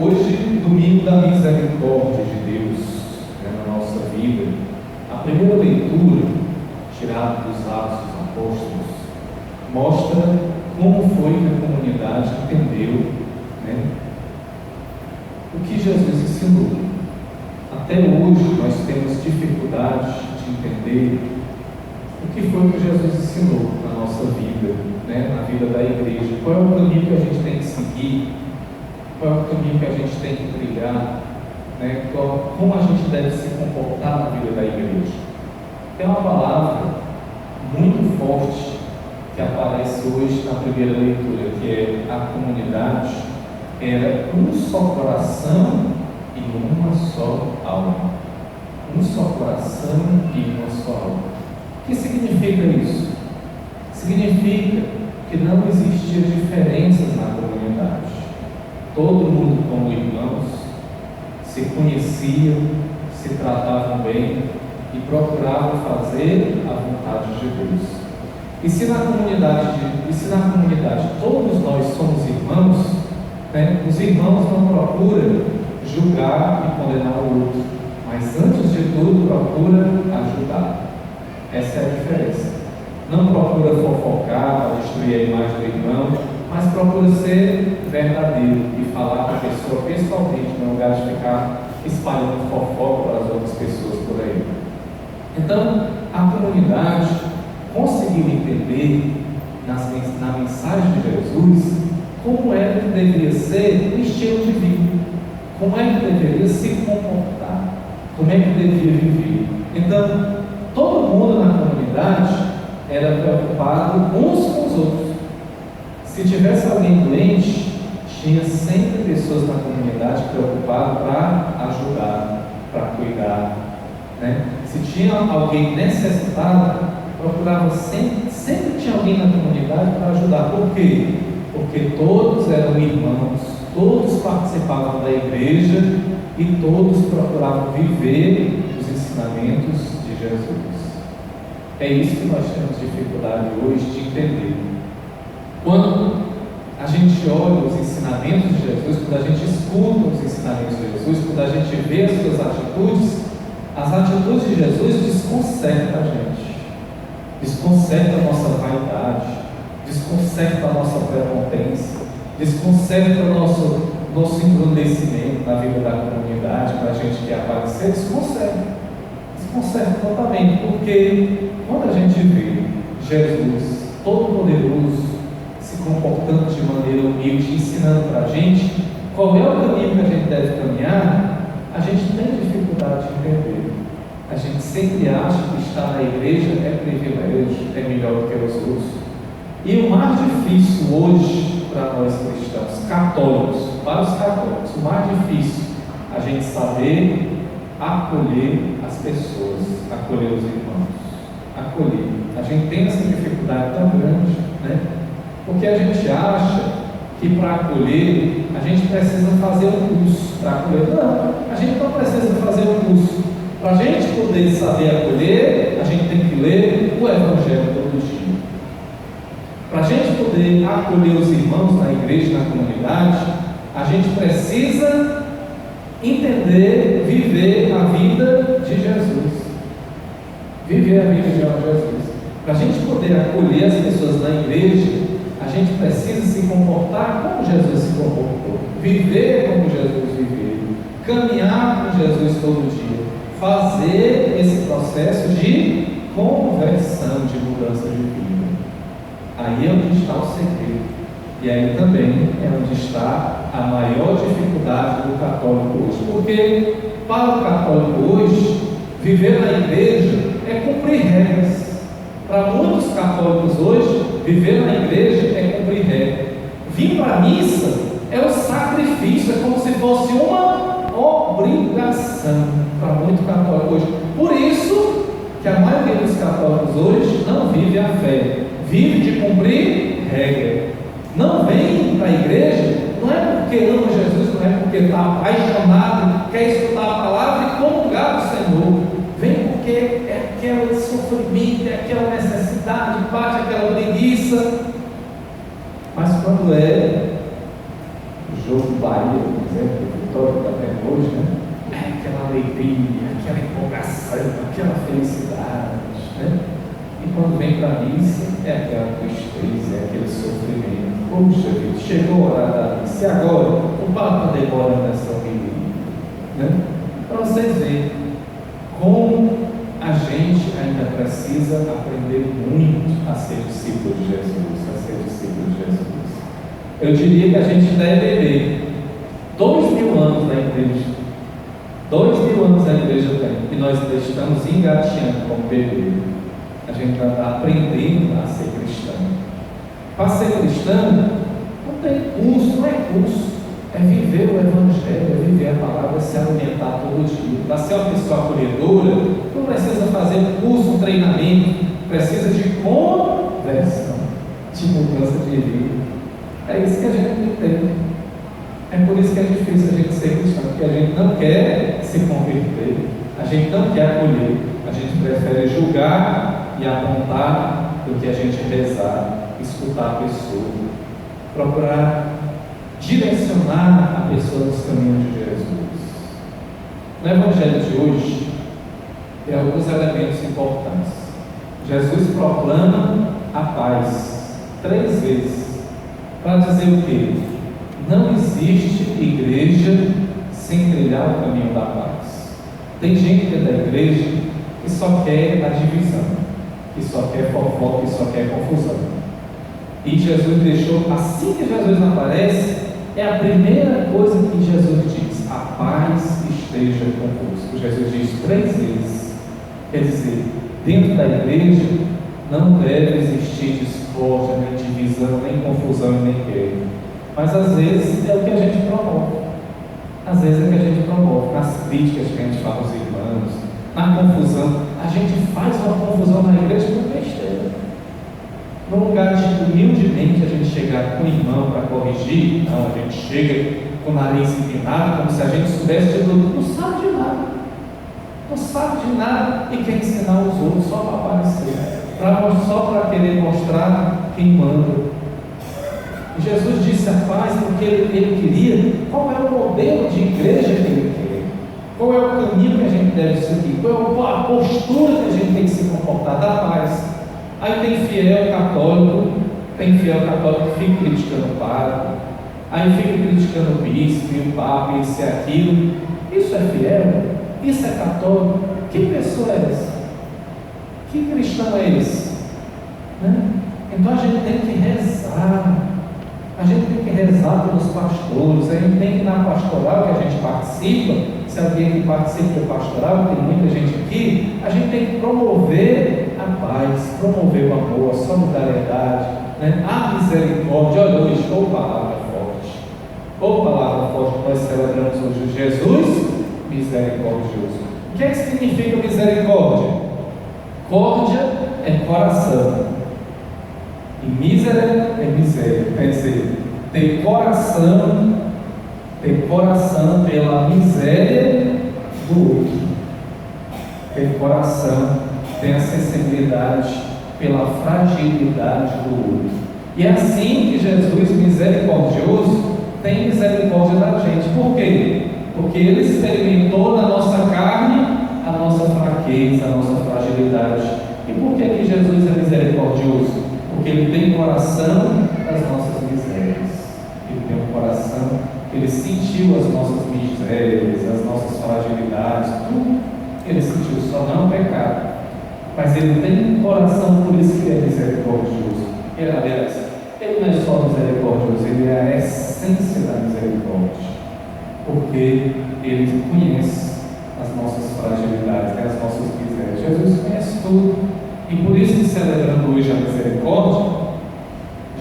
Hoje, domingo da misericórdia de Deus, na nossa vida, a primeira leitura, tirada dos Atos dos Apóstolos, mostra como foi que a comunidade entendeu, o que Jesus ensinou. Até hoje nós temos dificuldade de entender o que foi que Jesus ensinou na nossa vida, na vida da igreja. Qual é o caminho que a gente tem que seguir? Qual é o caminho que a gente tem que trilhar? Como a gente deve se comportar na vida da igreja? Tem uma palavra muito forte que aparece hoje na primeira leitura, que é a comunidade era um só coração e uma só alma. Um só coração e uma só alma. O que significa isso? Significa que não existia diferenças na comunidade. Todo mundo como irmãos, se conheciam, se tratavam bem e procuravam fazer a vontade de Deus. E se na comunidade todos nós somos irmãos, os irmãos não procuram julgar e condenar o outro, mas antes de tudo procura ajudar. Essa é a diferença. Não procura fofocar para destruir a imagem do irmão, mas procura ser verdadeiro e falar com a pessoa pessoalmente, no lugar de ficar espalhando fofoca para as outras pessoas por aí. Então, a comunidade conseguiu entender na mensagem de Jesus como é que deveria ser o estilo de vida, como é que deveria se comportar, como é que deveria viver. Então, todo mundo na comunidade era preocupado uns com os outros. Se tivesse alguém doente, tinha sempre pessoas na comunidade preocupadas para ajudar, para cuidar. Se tinha alguém necessitado, procurava sempre tinha alguém na comunidade para ajudar. Por quê? Porque todos eram irmãos, todos participavam da igreja e todos procuravam viver os ensinamentos de Jesus. É isso que nós temos dificuldade hoje de entender. Quando a gente olha os ensinamentos de Jesus, quando a gente escuta os ensinamentos de Jesus, quando a gente vê as suas atitudes, as atitudes de Jesus desconcertam a gente, desconcertam a nossa vaidade, desconcertam a nossa prepotência, desconcertam o nosso engrandecimento na vida da comunidade, para a gente quer aparecer, desconcerta totalmente, porque quando a gente vê Jesus Todo-Poderoso se comportando de maneira humilde, ensinando para a gente qual é o caminho que a gente deve caminhar, a gente tem dificuldade de entender. A gente sempre acha que estar na igreja é privilégio, é melhor do que os outros. E o mais difícil hoje para nós cristãos, católicos, para os católicos, o mais difícil a gente saber acolher as pessoas, acolher os irmãos, acolher. A gente tem essa dificuldade tão grande, porque a gente acha que para acolher a gente precisa fazer um curso para acolher. Não, a gente não precisa fazer um curso. Para a gente poder saber acolher, a gente tem que ler o Evangelho todo dia. Para a gente poder acolher os irmãos na igreja, na comunidade, a gente precisa entender, viver a vida de Jesus. Viver a vida de Jesus. Para a gente poder acolher as pessoas na igreja, a gente precisa se comportar como Jesus se comportou, viver como Jesus viveu, caminhar com Jesus todo dia, fazer esse processo de conversão, de mudança de vida. Aí é onde está o segredo. E aí também é onde está a maior dificuldade do católico hoje. Porque para o católico hoje, viver na igreja é cumprir regras. Para muitos católicos hoje, viver na igreja é cumprir regras. Vir para a missa é um sacrifício, é como se fosse uma obrigação para muito católico hoje. Por isso que a maioria dos católicos hoje não vive a fé, vive de cumprir regra. Não vem para a igreja, não é porque ama Jesus, não é porque está apaixonado, quer escutar a palavra e comungar do Senhor. Vem porque é aquele sofrimento, é aquela necessidade, bate aquela preguiça. Mas quando é jogo do Bahia, por exemplo, a vitória que está tendo hoje, né? É aquela alegria, aquela empolgação, aquela felicidade, né? E quando vem para a missa, é aquela tristeza, é aquele sofrimento. Poxa vida, chegou a hora da missa, e agora? O Papa demora nessa homilia, né? Para vocês verem como a gente ainda precisa aprender muito a ser discípulo de Jesus, a ser discípulo de Jesus. Eu diria que a gente deve ver 2000 anos na igreja. 2000 anos a igreja tem, e nós estamos engateando como bebê. A gente está aprendendo a ser cristão. Para ser cristão, não tem curso, não é curso. É viver o Evangelho, é viver a palavra, é se alimentar todo dia. Para ser uma pessoa acolhedora, não precisa fazer curso, treinamento, precisa de conversão, de mudança de vida. É isso que a gente tem. É por isso que é difícil a gente ser cristão, porque a gente não quer se converter, a gente não quer acolher, a gente prefere julgar e apontar do que a gente rezar, escutar a pessoa, procurar direcionar a pessoa nos caminhos de Jesus. No Evangelho de hoje, tem alguns elementos importantes. Jesus proclama a paz 3 vezes, para dizer o quê? Não existe igreja sem trilhar o caminho da paz. Tem gente dentro da igreja que só quer a divisão, que só quer fofoca, que só quer confusão. E Jesus deixou, assim que Jesus aparece, é a primeira coisa que Jesus diz: a paz esteja convosco. Jesus diz 3 vezes. Quer dizer, dentro da igreja não deve existir discórdia, nem divisão, nem confusão, nem guerra. Mas às vezes é o que a gente promove. Às vezes é o que a gente promove, nas críticas que a gente faz aos irmãos, na confusão. A gente faz uma confusão na igreja por besteira. No lugar de humildemente a gente chegar com o irmão para corrigir, não, a gente chega com o nariz empinado, como se a gente soubesse de tudo. Não sabe de nada. Não sabe de nada e quer ensinar os outros só para aparecer, só para querer mostrar quem manda. Jesus disse a paz porque ele queria. Qual é o modelo de igreja que ele quer? Qual é o caminho que a gente deve seguir? Qual é a postura que a gente tem que se comportar? Da paz. Aí tem fiel católico que fica criticando o padre, aí fica criticando o bispo e o papa, isso e aquilo. Isso é fiel? Isso é católico? Que pessoa é essa? Que cristão é esse? Né? Então a gente tem que rezar. A gente tem que rezar pelos pastores, a gente tem que ir na pastoral que a gente participa. Se alguém que participa da pastoral, tem muita gente aqui, a gente tem que promover a paz, promover o amor, a solidariedade, né? A misericórdia. Olha hoje, ou palavra forte que nós celebramos hoje, Jesus misericordioso. O que é que significa misericórdia? Córdia é coração e mísera é miséria, quer dizer, ter coração pela miséria do outro, ter coração, ter acessibilidade pela fragilidade do outro. E é assim que Jesus misericordioso tem misericórdia da gente. Por quê? Porque ele experimentou na nossa carne a nossa fraqueza, a nossa fragilidade. E por que que Jesus é misericordioso? Porque ele tem coração das nossas misérias. Ele tem um coração que ele sentiu as nossas misérias, as nossas fragilidades, tudo ele sentiu, só não o pecado. Mas ele tem um coração, por isso que ele é misericordioso. Aliás, ele não é só misericordioso, ele é a essência da misericórdia. Porque ele conhece as nossas fragilidades, né, as nossas misérias. Jesus conhece tudo. E por isso que, celebrando hoje a misericórdia,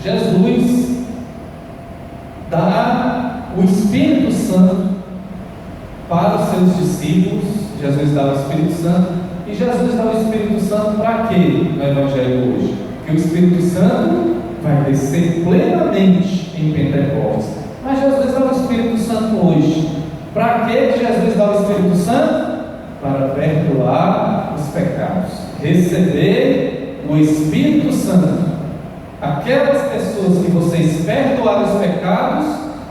Jesus dá o Espírito Santo para os seus discípulos. Jesus dá o Espírito Santo. E Jesus dá o Espírito Santo para quê no Evangelho hoje? Que o Espírito Santo vai descer plenamente em Pentecostes. Mas Jesus dá o Espírito Santo hoje. Para que Jesus dá o Espírito Santo? Para perdoar os pecados. Receber o Espírito Santo. Aquelas pessoas que vocês perdoaram os pecados,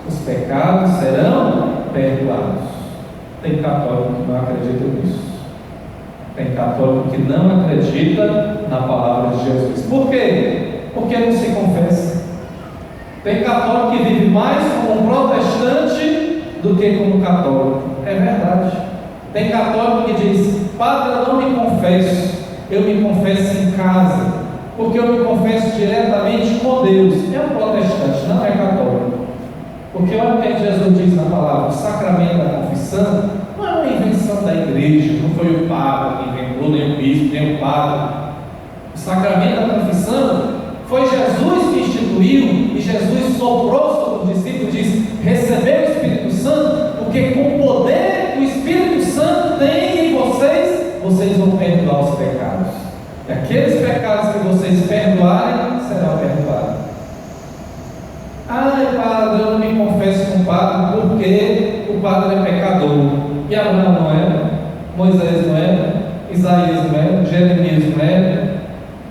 os pecados serão perdoados. Tem católico que não acredita nisso. Tem católico que não acredita na palavra de Jesus. Por quê? Porque não se confessa. Tem católico que vive mais como um protestante do que como católico. É verdade. Tem católico que diz: Padre, eu não me confesso, eu me confesso em casa, porque eu me confesso diretamente com Deus. É um protestante, não é católico. Porque olha o que Jesus diz na palavra: o sacramento da confissão não é uma invenção da igreja, não foi o Papa que inventou, nem o bispo, nem o padre. O sacramento da confissão foi Jesus que instituiu, e Jesus soprou sobre os discípulos e disse: recebeu o Espírito Santo, porque com o poder que o Espírito Santo tem em vocês, vocês vão perdoar os pecados. E aqueles pecados que vocês perdoarem, serão perdoados. Ai, padre, eu não me confesso com o padre porque o padre é pecador. E Abraão não era, Moisés não era, Isaías não era, Jeremias não era,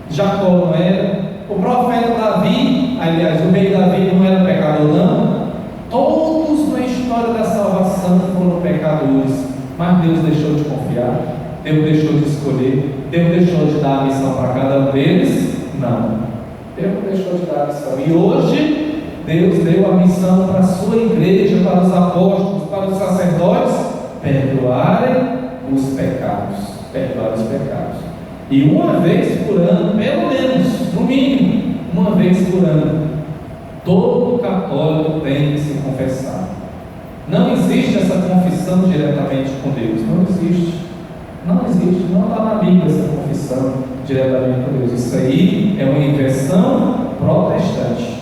Jacó não era, o profeta Davi, aliás, o rei Davi não era pecador não. Todos na história da salvação foram pecadores, mas Deus deixou de confiar, Deus deixou de escolher, Deus deixou de dar a missão para cada um deles? Não, Deus não deixou de dar a missão. E hoje Deus deu a missão para a sua igreja, para os apóstolos, para os sacerdotes, perdoarem os pecados. Perdoar os pecados. E uma vez por ano, pelo menos, no mínimo, uma vez por ano, todo católico tem que se confessar. Não existe essa confissão diretamente com Deus. Não existe. Não existe. Não está na Bíblia essa confissão diretamente com Deus. Isso aí é uma inversão protestante.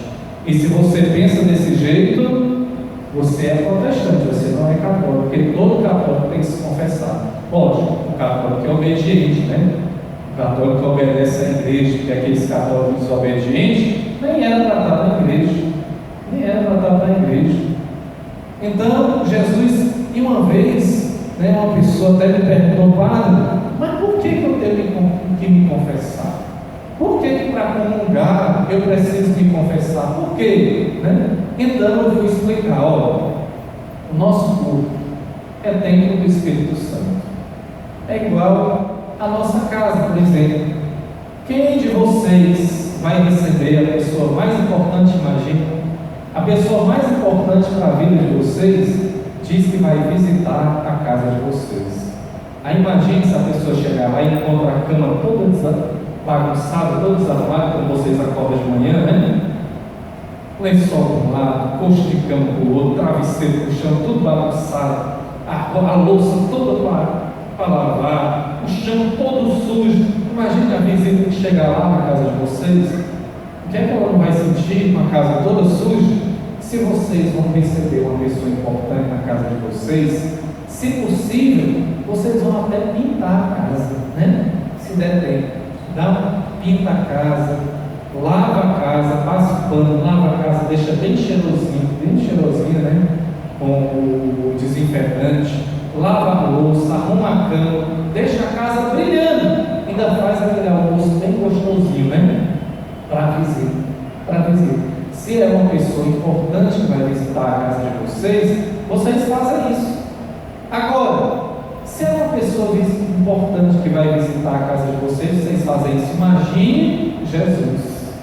E se você pensa desse jeito, você é protestante, você não é católico, porque todo católico tem que se confessar. Lógico, o católico é obediente, né? O católico que obedece à igreja, porque aqueles católicos obedientes nem eram tratados na igreja, nem eram tratados na igreja. Então, Jesus, e uma vez, uma pessoa até me perguntou: Padre, mas por que eu tenho que me confessar? Por que para comungar eu preciso me confessar? Por quê? Então eu vou explicar. Olha, o nosso corpo é templo do Espírito Santo. É igual a nossa casa, por exemplo. Quem de vocês vai receber a pessoa mais importante? Imagina, a pessoa mais importante para a vida de vocês diz que vai visitar a casa de vocês. Aí imagine se a pessoa chegar lá e encontra a cama toda bagunçada, toda desarrumada, como vocês acordam de manhã, lençol para um lado, coxo de cama para o outro, travesseiro para o chão, tudo bagunçado, a louça toda para lavar, o chão todo sujo. Imagine a visita que chega lá na casa de vocês. O que é que ela não vai sentir uma casa toda suja? Se vocês vão receber uma pessoa importante na casa de vocês, se possível, vocês vão até pintar a casa, se der tempo. Pinta a casa, lava a casa, passa o pano, lava a casa, deixa bem cheirosinho, com o desinfetante, lava a louça, arruma a cama, deixa a casa brilhando, ainda faz aquele almoço bem gostosinho, para visita. Se é uma pessoa importante que vai visitar a casa de vocês fazem isso. Agora, se é uma pessoa importante que vai visitar a casa de vocês fazem isso. Imagine Jesus.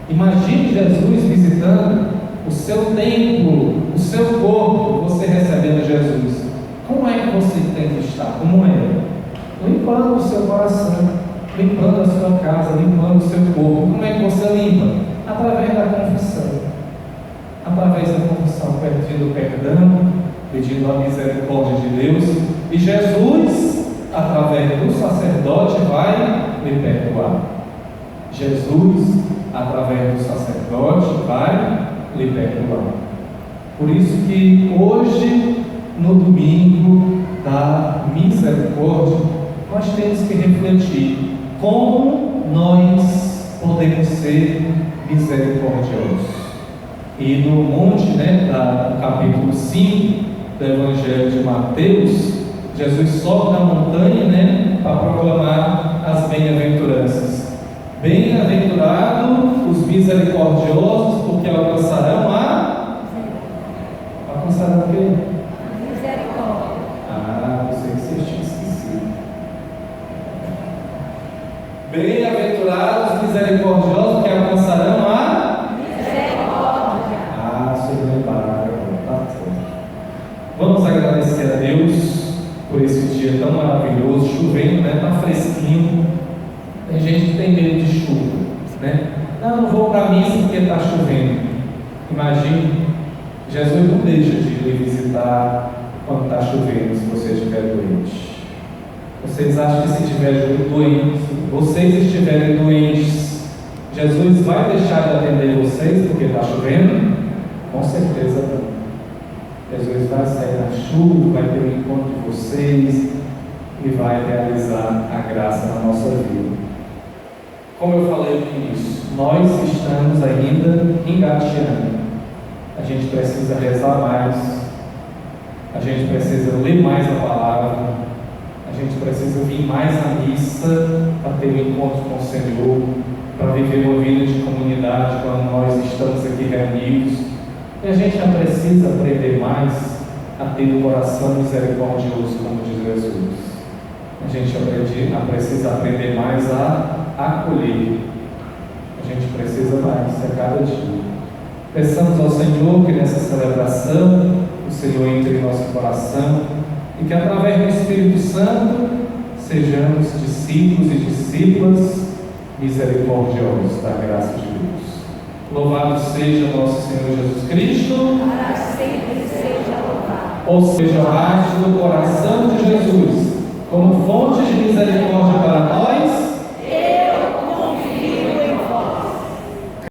Imagine Jesus visitando o seu templo, o seu corpo, você recebendo Jesus. Como é que você tem que estar? Como é? Limpando o seu coração, limpando a sua casa, limpando o seu corpo. Como é que você limpa? Através da confissão. Através da confissão, pedindo perdão, pedindo a misericórdia de Deus. E Jesus, através do sacerdote, vai lhe perdoar. Jesus, através do sacerdote, vai lhe perdoar. Por isso que hoje, no domingo da misericórdia, nós temos que refletir como nós podemos ser misericordiosos. E no monte, no capítulo 5 do Evangelho de Mateus, Jesus sobe na montanha, para proclamar as bem-aventuranças. Bem-aventurados os misericordiosos, porque alcançarão a alcançarão o quê? Misericórdia. Ah, eu sei que vocês tinham esquecido. Bem-aventurados misericordiosos que alcançarão a Misericórdia. Ah, vocês lembraram. Tá certo. Vamos agradecer a Deus por esse dia tão maravilhoso, chovendo, né? Tá fresquinho. Tem gente que tem medo de chuva, né? Não vou para a missa porque está chovendo. Imagine, Jesus não deixa de lhe visitar quando está chovendo, se você estiver doente. Vocês acham que se vocês estiverem doentes, Jesus vai deixar de atender vocês porque está chovendo? Com certeza não. Jesus vai sair na chuva, vai ter um encontro de vocês e vai realizar a graça na nossa vida. Como eu falei no início, nós estamos ainda engateando. A gente precisa rezar mais, a gente precisa ler mais a palavra, a gente precisa vir mais à missa para ter um encontro com o Senhor, para viver uma vida de comunidade quando nós estamos aqui reunidos. E a gente já precisa aprender mais a ter um coração misericordioso, como diz Jesus. A gente precisa aprender mais a acolher. A gente precisa mais a cada dia. Peçamos ao Senhor que nessa celebração o Senhor entre em nosso coração e que através do Espírito Santo sejamos discípulos e discípulas misericordiosos da graça de Deus. Louvado seja nosso Senhor Jesus Cristo. Para sempre seja louvado. Ou seja, o arte do coração de Jesus como fonte de misericórdia para nós